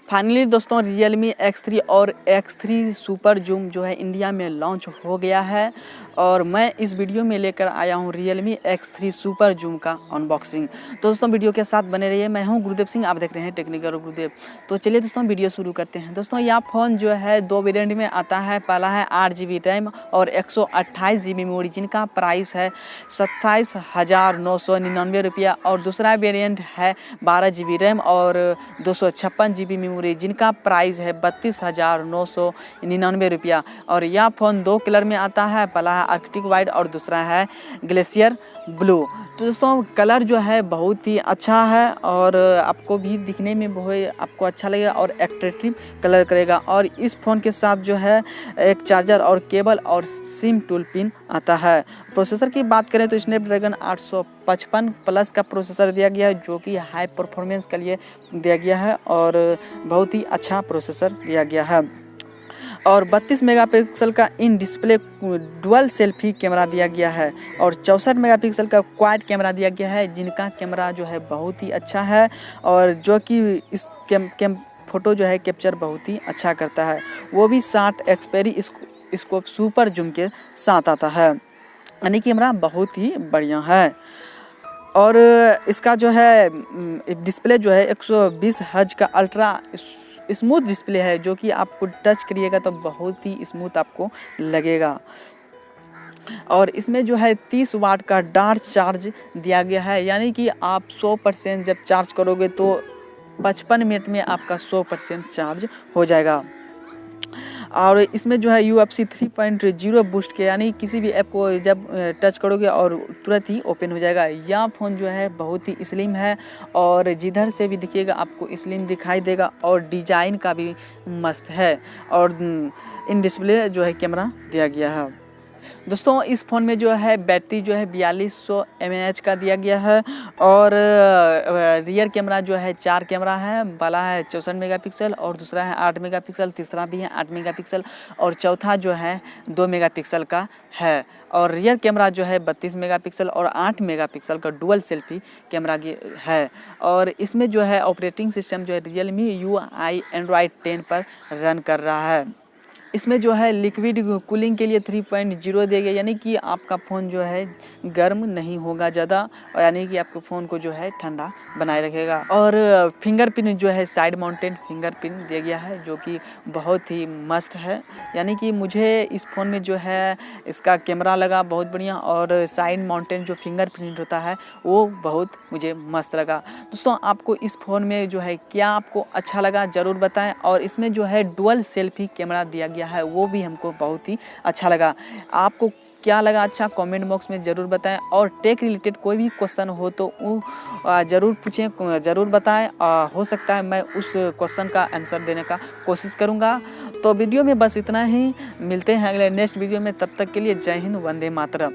Finally दोस्तों Realme X3 और X3 super zoom जो है इंडिया में लॉन्च हो गया है और मैं इस वीडियो में लेकर आया हूँ Realme X3 सुपर जूम का अनबॉक्सिंग। तो दोस्तों वीडियो के साथ बने रहिए। मैं हूँ गुरुदेव सिंह, आप देख रहे हैं टेक्निकल गुरुदेव। तो चलिए दोस्तों वीडियो शुरू करते हैं। दोस्तों यह फ़ोन जो है दो वेरिएंट में आता है। पहला है 8GB रैम और 128GB मेमोरी, जिनका प्राइस है 27,999 रुपया, और दूसरा वेरिएंट है 12GB रैम और 256GB मेमोरी, जिनका प्राइस है 32,999 रुपया। और यह फ़ोन दो कलर में आता है, पहला है आर्कटिक वाइट और दूसरा है ग्लेशियर ब्लू। तो दोस्तों कलर जो है बहुत ही अच्छा है और आपको भी दिखने में बहुत आपको अच्छा लगेगा और एट्रैक्टिव कलर करेगा। और इस फ़ोन के साथ जो है एक चार्जर और केबल और सिम टूल पिन आता है। प्रोसेसर की बात करें तो स्नैपड्रैगन 855 प्लस का प्रोसेसर दिया गया है, जो कि हाई परफॉर्मेंस के लिए दिया गया है और बहुत ही अच्छा प्रोसेसर दिया गया है। और 32 मेगापिक्सल का in display dual selfie camera दिया गया है और 64 मेगापिक्सल का क्वाड कैमरा दिया गया है, जिनका कैमरा जो है बहुत ही अच्छा है और जो कि इस फ़ोटो जो है कैप्चर बहुत ही अच्छा करता है। वो भी 60 एक्सपेरी स्कोप सुपर जूम के साथ आता है, यानी कैमरा बहुत ही बढ़िया है। और इसका जो है डिस्प्ले जो है 120 हर्ट्ज का अल्ट्रा स्मूथ डिस्प्ले है, जो कि आपको टच करिएगा तो बहुत ही स्मूथ आपको लगेगा। और इसमें जो है 30 वाट का डार्ट चार्ज दिया गया है, यानी कि आप 100% जब चार्ज करोगे तो 55 मिनट में आपका 100% चार्ज हो जाएगा। और इसमें जो है UFC 3.0 बूस्ट के, यानी किसी भी ऐप को जब टच करोगे और तुरंत ही ओपन हो जाएगा। यह फ़ोन जो है बहुत ही स्लिम है और जिधर से भी दिखिएगा आपको स्लिम दिखाई देगा और डिज़ाइन का भी मस्त है। और इन डिस्प्ले जो है कैमरा दिया गया है। दोस्तों इस फ़ोन में जो है बैटरी जो है 4200 mAh का दिया गया है और रियर कैमरा जो है 4 कैमरा है। पहला है 64 मेगापिक्सल और दूसरा है 8 मेगापिक्सल, तीसरा भी है 8 मेगापिक्सल और चौथा जो है 2 मेगापिक्सल का है। और रियर कैमरा जो है 32 मेगापिक्सल और 8 मेगापिक्सल का डुअल सेल्फी कैमरा है। और इसमें जो है ऑपरेटिंग सिस्टम जो है Realme UI Android 10 पर रन कर रहा है। इसमें जो है लिक्विड कूलिंग के लिए 3.0 दिया गया, यानी कि आपका फ़ोन जो है गर्म नहीं होगा ज़्यादा, यानी कि आपके फ़ोन को जो है ठंडा बनाए रखेगा। और फिंगरप्रिंट जो है साइड माउंटेड फिंगरप्रिंट दिया गया है, जो कि बहुत ही मस्त है। यानी कि मुझे इस फ़ोन में जो है इसका कैमरा लगा बहुत बढ़िया और साइड माउंटेड जो फिंगरप्रिंट होता है वो बहुत मुझे मस्त लगा। दोस्तों आपको इस फ़ोन में जो है क्या आपको अच्छा लगा ज़रूर बताएं। और इसमें जो है डुअल सेल्फी कैमरा दिया गया है, वो भी हमको बहुत ही अच्छा लगा। आपको क्या लगा अच्छा कमेंट बॉक्स में ज़रूर बताएं। और टेक रिलेटेड कोई भी क्वेश्चन हो तो ज़रूर पूछें, ज़रूर बताएं। हो सकता है मैं उस क्वेश्चन का आंसर देने का कोशिश करूंगा। तो वीडियो में बस इतना ही, मिलते हैं अगले नेक्स्ट वीडियो में। तब तक के लिए जय हिंद, वंदे मातरम।